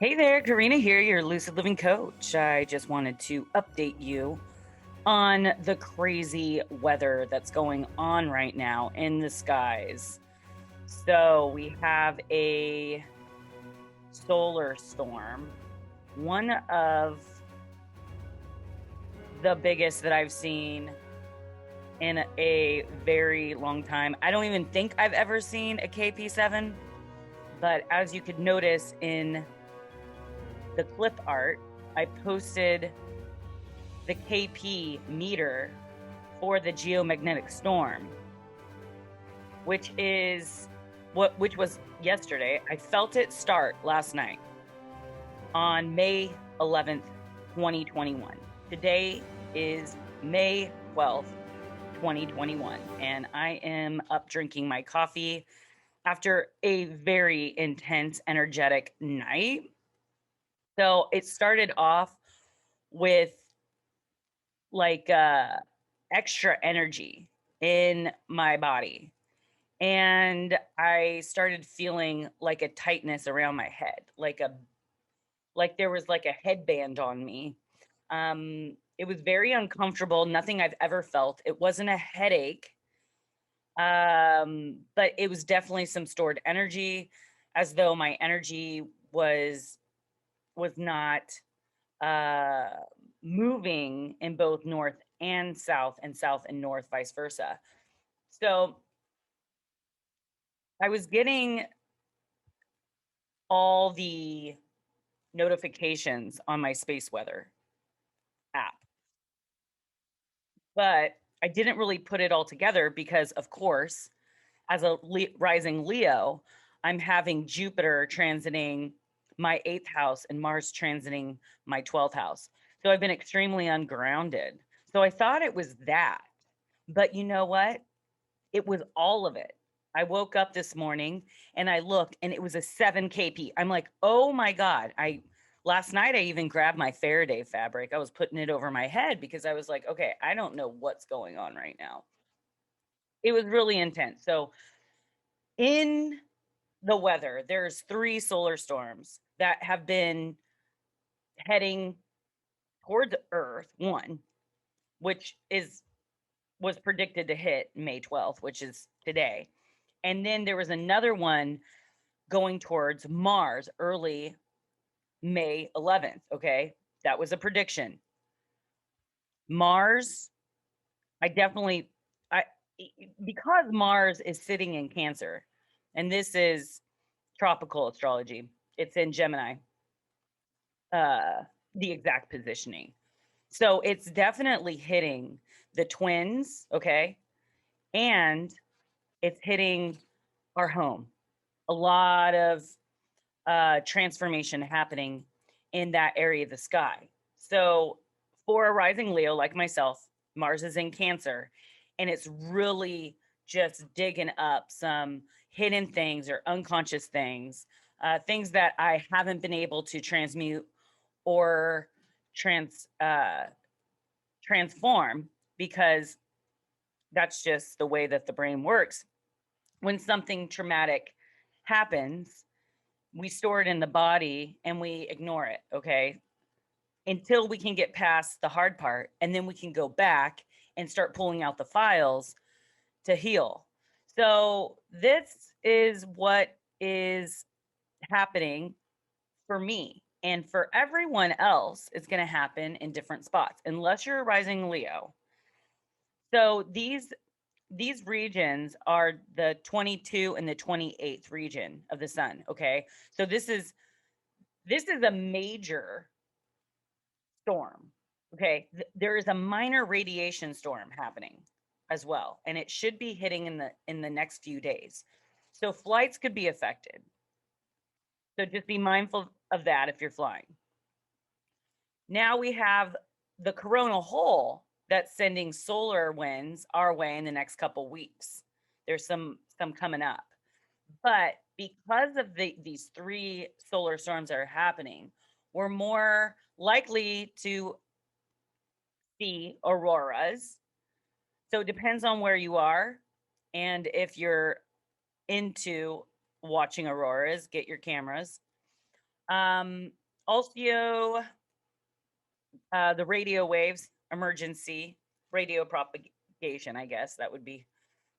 Hey there, Karina here, your Lucid Living coach. I just wanted to update you on the crazy weather that's going on right now in the skies. So, we have a solar storm, one of the biggest that I've seen in a very long time. I don't even think I've ever seen a KP7, but as you could notice in the clip art, I posted the KP meter for the geomagnetic storm, which was yesterday. I felt it start last night on May 11th, 2021. Today is May 12th, 2021, and I am up drinking my coffee after a very intense, energetic night. So it started off with like extra energy in my body. And I started feeling like a tightness around my head, like there was like a headband on me. It was very uncomfortable, nothing I've ever felt. It wasn't a headache. But it was definitely some stored energy, as though my energy was not uh moving in both north and south and north, vice versa. So I was getting all the notifications on my space weather app, but I didn't really put it all together because, of course, as a rising Leo, I'm having Jupiter transiting my eighth house and Mars transiting my 12th house. So I've been extremely ungrounded. So I thought it was that. But you know what? It was all of it. I woke up this morning and I looked and it was a 7 kp. I'm like, "Oh my god." I Last night I even grabbed my Faraday fabric. I was putting it over my head because I was like, "Okay, I don't know what's going on right now." It was really intense. So, in the weather, there's 3 solar storms that have been heading towards Earth. One, which is was predicted to hit May 12th, which is today. And then there was another one going towards Mars early May 11th. Okay. That was a prediction. Mars, I definitely, I, because Mars is sitting in Cancer, and this is tropical astrology, it's in Gemini, uh, the exact positioning. So it's definitely hitting the twins. Okay. And it's hitting our home. A lot of transformation happening in that area of the sky. So, for a rising Leo like myself, Mars is in Cancer, and it's really just digging up some hidden things or unconscious things, things that I haven't been able to transmute or trans transform, because that's just the way that the brain works. When something traumatic happens, we store it in the body and we ignore it, okay? Until we can get past the hard part, and then we can go back and start pulling out the files to heal. So, this is what is happening for me. And for everyone else, it's going to happen in different spots, unless you're a rising Leo. So, these regions are the 22 and the 28th region of the sun, okay? So this is a major storm. Okay, there is a minor radiation storm happening as well, and it should be hitting in the next few days. So flights could be affected. So just be mindful of that if you're flying. Now we have the coronal hole that's sending solar winds our way in the next couple weeks. There's some coming up. But because of these 3 solar storms that are happening, we're more likely to see auroras. So it depends on where you are. And if you're into watching auroras, get your cameras. Also, the radio waves, emergency radio propagation, I guess that would be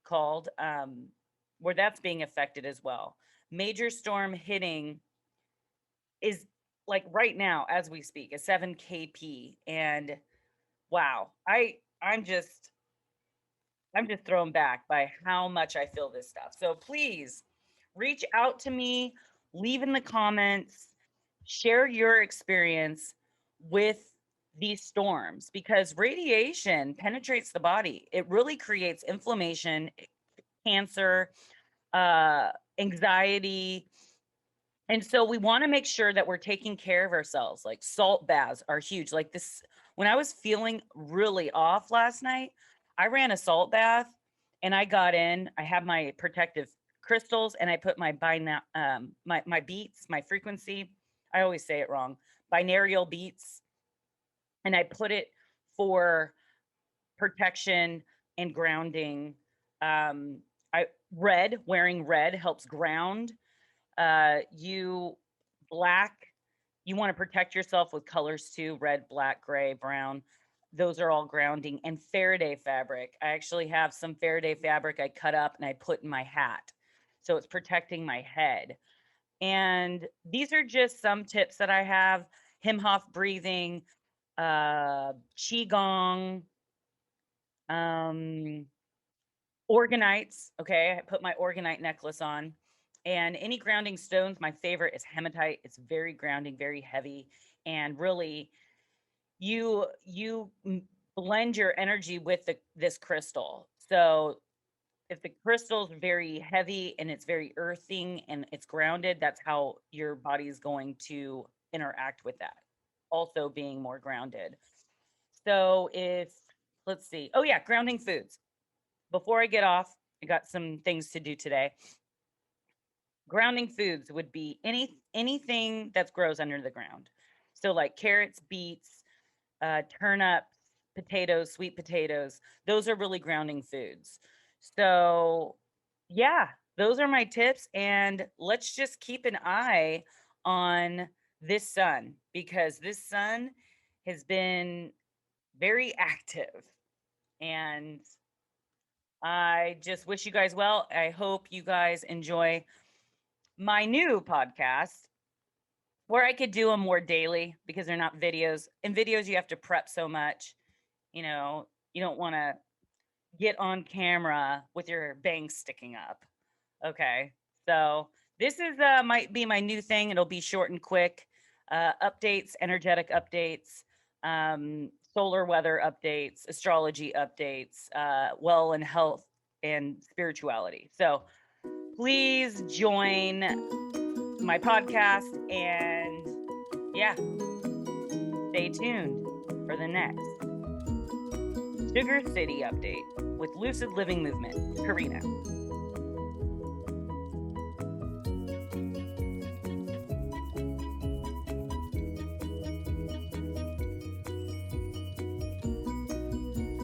called, where that's being affected as well. Major storm hitting is like right now as we speak, a 7 kp, and wow, I'm just thrown back by how much I feel this stuff. So please reach out to me, leave in the comments, share your experience with these storms, because radiation penetrates the body. It really creates inflammation, cancer, anxiety. And so we want to make sure that we're taking care of ourselves. Like salt baths are huge. Like this, when I was feeling really off last night, I ran a salt bath and I got in. I have my protective crystals and I put my my beats, my frequency. I always say it wrong. Binaural beats, and I put it for protection and grounding. Wearing red helps ground. You want to protect yourself with colors too: red, black, gray, brown. Those are all grounding. And Faraday fabric, I actually have some Faraday fabric I cut up and I put in my hat, so it's protecting my head. And these are just some tips that I have: Himhoff breathing, qigong, organites. Okay, I put my organite necklace on. And any grounding stones, my favorite is hematite. It's very grounding, very heavy, and really you blend your energy with this crystal. So if the crystal's very heavy and it's very earthing and it's grounded, that's how your body is going to interact with that, also being more grounded. So let's see. Oh yeah, grounding foods. Before I get off, I got some things to do today. Grounding foods would be anything that grows under the ground. So like carrots, beets, turnips, potatoes, sweet potatoes. Those are really grounding foods. So yeah, those are my tips. And let's just keep an eye on this sun, because this sun has been very active. And I just wish you guys well. I hope you guys enjoy my new podcast, where I could do them more daily, because they're not videos. In videos, you have to prep so much. You know, you don't want to get on camera with your bangs sticking up. Okay. So this is might be my new thing. It'll be short and quick. Updates, energetic updates, solar weather updates, astrology updates, well and health and spirituality. So please join my podcast, and yeah, stay tuned for the next Sugar City update with Lucid Living Movement. Karina.